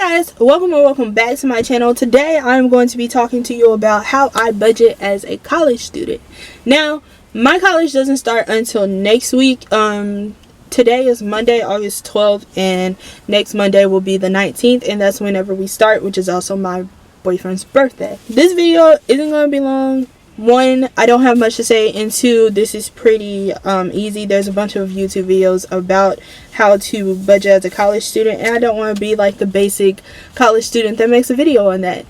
guys, welcome and welcome back to my channel. Today I'm going to be talking to you about how I budget as a college student. Now, my college doesn't start until next week. Today is Monday, August 12th, and next Monday will be the 19th, and that's whenever we start, which is also my boyfriend's birthday. This video isn't going to be long. One, I don't have much to say, and two, this is pretty easy. There's a bunch of YouTube videos about how to budget as a college student, and I don't want to be like the basic college student that makes a video on that.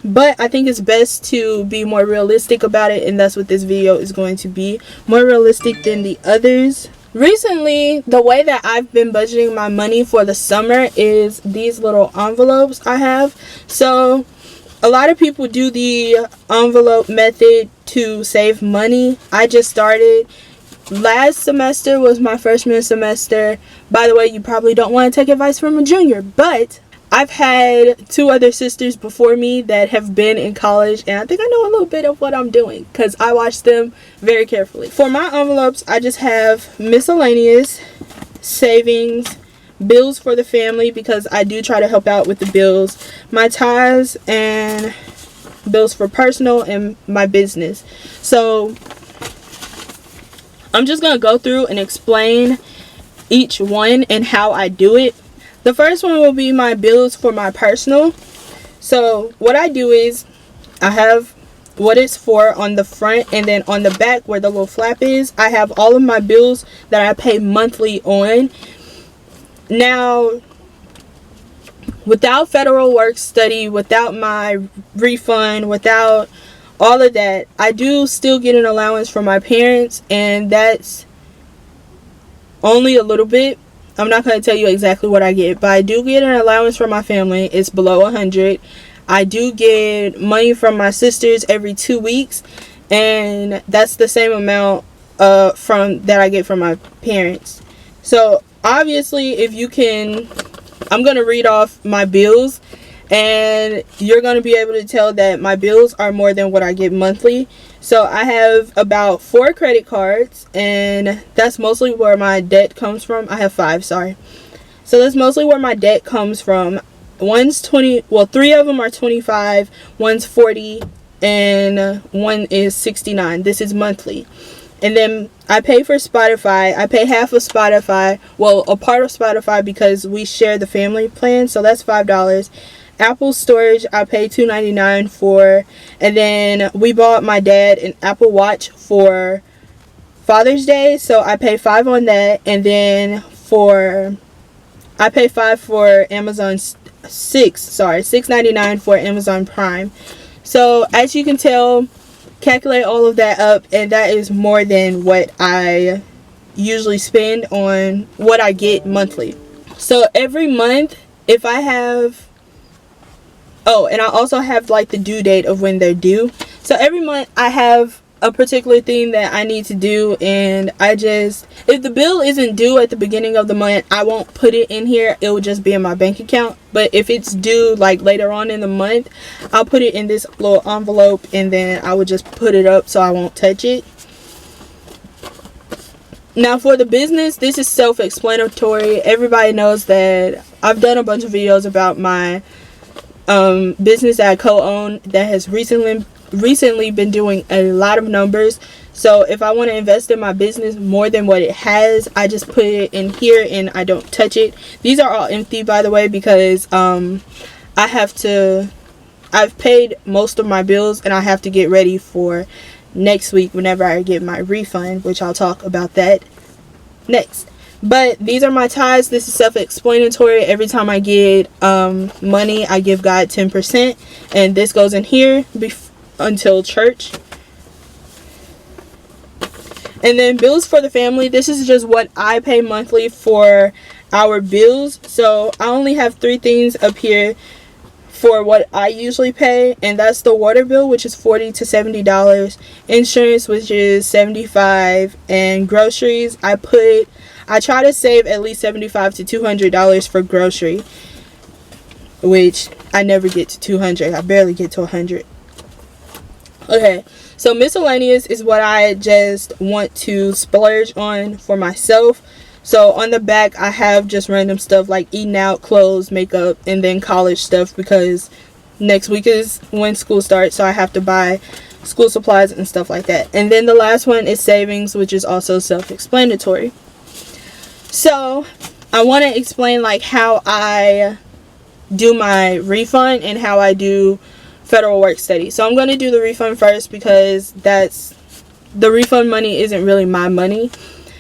But I think it's best to be more realistic about it, and that's what this video is going to be. More realistic than the others. Recently, the way that I've been budgeting my money for the summer is these little envelopes I have. So a lot of people do the envelope method to save money. I just started. Last semester was my freshman semester. By the way, you probably don't want to take advice from a junior, but I've had two other sisters before me that have been in college, and I think I know a little bit of what I'm doing because I watched them very carefully. For my envelopes, I just have miscellaneous, savings, bills for the family because I do try to help out with the bills, my ties, and bills for personal and my business. So I'm just gonna go through and explain each one and how I do it. The first one will be my bills for my personal. So what I do is I have what it's for on the front, and then on the back where the little flap is, I have all of my bills that I pay monthly on. Now, without federal work study, without my refund, without all of that, I do still get an allowance from my parents, and that's only a little bit. I'm not going to tell you exactly what I get, but I do get an allowance from my family. It's below 100. I do get money from my sisters every 2 weeks, and that's the same amount from that I get from my parents. So obviously, if you can, I'm going to read off my bills, and you're going to be able to tell that my bills are more than what I get monthly. So I have about 4 credit cards, and that's mostly where my debt comes from. I have 5, sorry. So that's mostly where my debt comes from. One's 20, well, 3 of them are 25, one's 40, and one is 69. This is monthly. And then I pay for Spotify. I pay half of Spotify, well, a part of Spotify, because we share the family plan, so that's $5. Apple storage I pay $2.99 for, and then we bought my dad an Apple Watch for Father's Day, so I pay $5 on that, and then I pay $5 for Amazon, $6.99 for Amazon Prime. So as you can tell, calculate all of that up, and that is more than what I usually spend on what I get monthly. So every month, if I have, oh, and I also have like the due date of when they're due. So every month I have a particular thing that I need to do, and if the bill isn't due at the beginning of the month, I won't put it in here. It will just be in my bank account. But if it's due like later on in the month, I'll put it in this little envelope, and then I would just put it up so I won't touch it. Now for the business, this is self-explanatory. Everybody knows that I've done a bunch of videos about my business that I co-own that has recently been doing a lot of numbers. So if I want to invest in my business more than what it has, I just put it in here and I don't touch it. These are all empty, by the way, because I've paid most of my bills, and I have to get ready for next week whenever I get my refund, which I'll talk about that next. But these are my tithes. This is self-explanatory. Every time I get money, I give God 10%, and this goes in here until church. And then bills for the family. This is just what I pay monthly for our bills. So I only have 3 things up here for what I usually pay, and that's the water bill, which is $40 to $70, insurance, which is $75, and groceries. I try to save at least $75 to $200 for grocery, which I never get to $200. I barely get to $100. Okay, so miscellaneous is what I just want to splurge on for myself. So on the back I have just random stuff like eating out, clothes, makeup, and then college stuff, because next week is when school starts, so I have to buy school supplies and stuff like that. And then the last one is savings, which is also self-explanatory. So I want to explain like how I do my refund and how I do federal work study. So I'm going to do the refund first, because the refund money isn't really my money.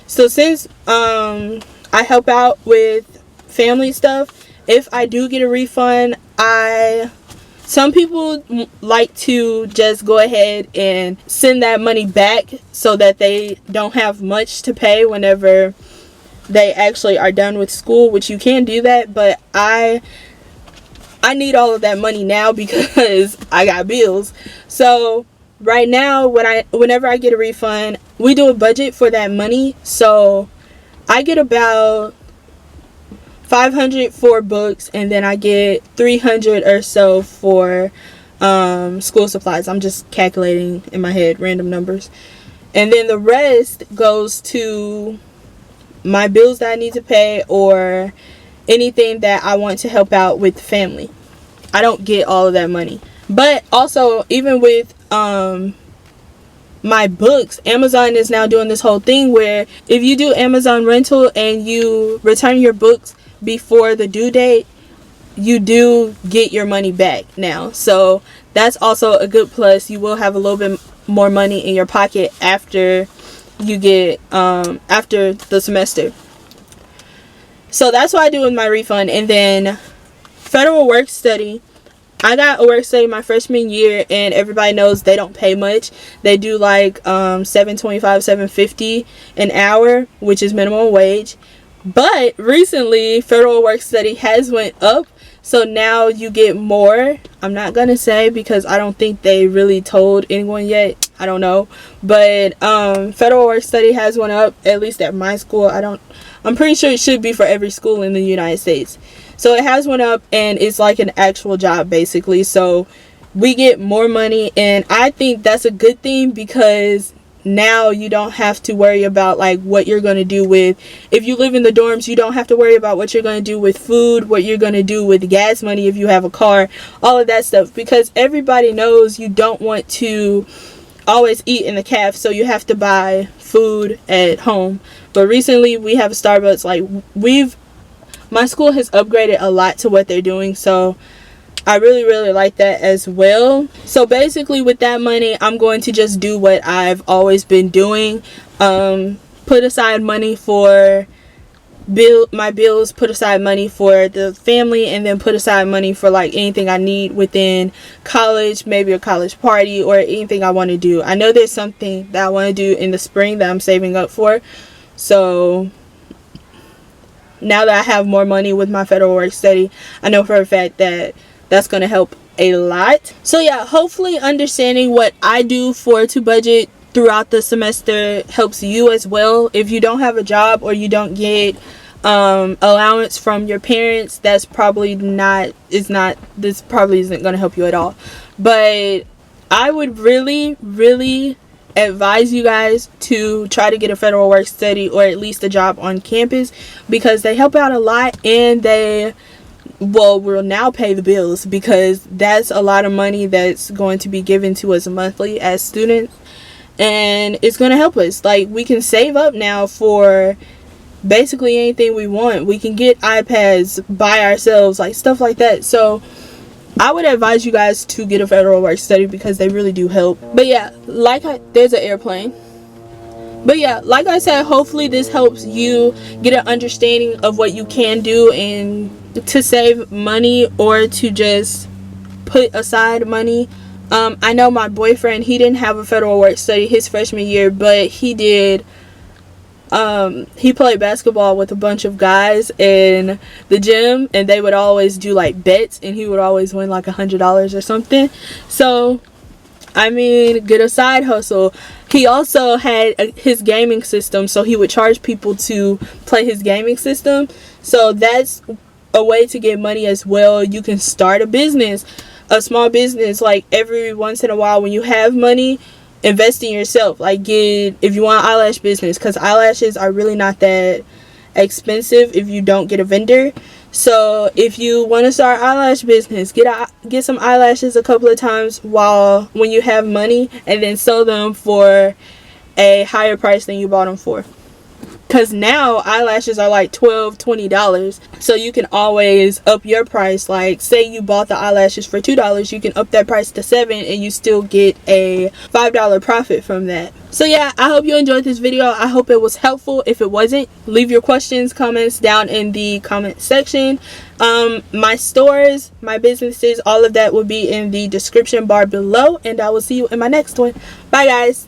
So since I help out with family stuff, if I do get a refund, some people like to just go ahead and send that money back so that they don't have much to pay whenever they actually are done with school, which you can do that, but I need all of that money now because I got bills. So right now, whenever I get a refund, we do a budget for that money. So I get about $500 for books, and then I get $300 or so for school supplies. I'm just calculating in my head random numbers, and then the rest goes to my bills that I need to pay, or anything that I want to help out with the family. I don't get all of that money. But also, even with my books, Amazon is now doing this whole thing where if you do Amazon rental and you return your books before the due date, you do get your money back now. So that's also a good plus. You will have a little bit more money in your pocket after you get after the semester. So that's what I do with my refund. And then federal work study, I got a work study my freshman year, and everybody knows they don't pay much. They do like $7.25, $7.50 an hour, which is minimum wage. But recently federal work study has went up, so now you get more. I'm not gonna say because I don't think they really told anyone yet. I don't know, but federal work study has went up, at least at my school. I'm pretty sure it should be for every school in the United States. So it has went up, and it's like an actual job basically. So we get more money, and I think that's a good thing, because now you don't have to worry about like what you're going to do with, if you live in the dorms, you don't have to worry about what you're going to do with food, what you're going to do with gas money if you have a car, all of that stuff, because everybody knows you don't want to always eat in the caf, so you have to buy food at home. But recently we have a Starbucks. Like my school has upgraded a lot to what they're doing, so I really like that as well. So basically with that money, I'm going to just do what I've always been doing. Put aside money for my bills, put aside money for the family, and then put aside money for like anything I need within college, maybe a college party or anything I want to do. I know there's something that I want to do in the spring that I'm saving up for. So now that I have more money with my federal work study, I know for a fact that that's going to help a lot. So yeah, hopefully understanding what I do to budget throughout the semester helps you as well. If you don't have a job or you don't get allowance from your parents, this probably isn't going to help you at all. But I would really advise you guys to try to get a federal work study or at least a job on campus, because they help out a lot, and they will now pay the bills, because that's a lot of money that's going to be given to us monthly as students, and it's going to help us. Like, we can save up now for basically anything we want. We can get iPads by ourselves, like stuff like that. So I would advise you guys to get a federal work study, because they really do help. But yeah, there's an airplane. But yeah, like I said, hopefully this helps you get an understanding of what you can do and to save money or to just put aside money. I know my boyfriend, he didn't have a federal work study his freshman year, but he did. He played basketball with a bunch of guys in the gym, and they would always do like bets, and he would always win like $100 or something. So I mean, get a side hustle. He also had his gaming system, so he would charge people to play his gaming system. So that's a way to get money as well. You can start a business, a small business, like every once in a while when you have money, invest in yourself. Like if you want eyelash business, because eyelashes are really not that expensive if you don't get a vendor. So if you want to start eyelash business, get some eyelashes a couple of times when you have money, and then sell them for a higher price than you bought them for. Because now eyelashes are like $12-$20, so you can always up your price. Like, say you bought the eyelashes for $2, you can up that price to $7, and you still get a $5 profit from that. So yeah, I hope you enjoyed this video. I hope it was helpful. If it wasn't, leave your questions, comments down in the comment section. My stores, my businesses, all of that will be in the description bar below, and I will see you in my next one. Bye guys.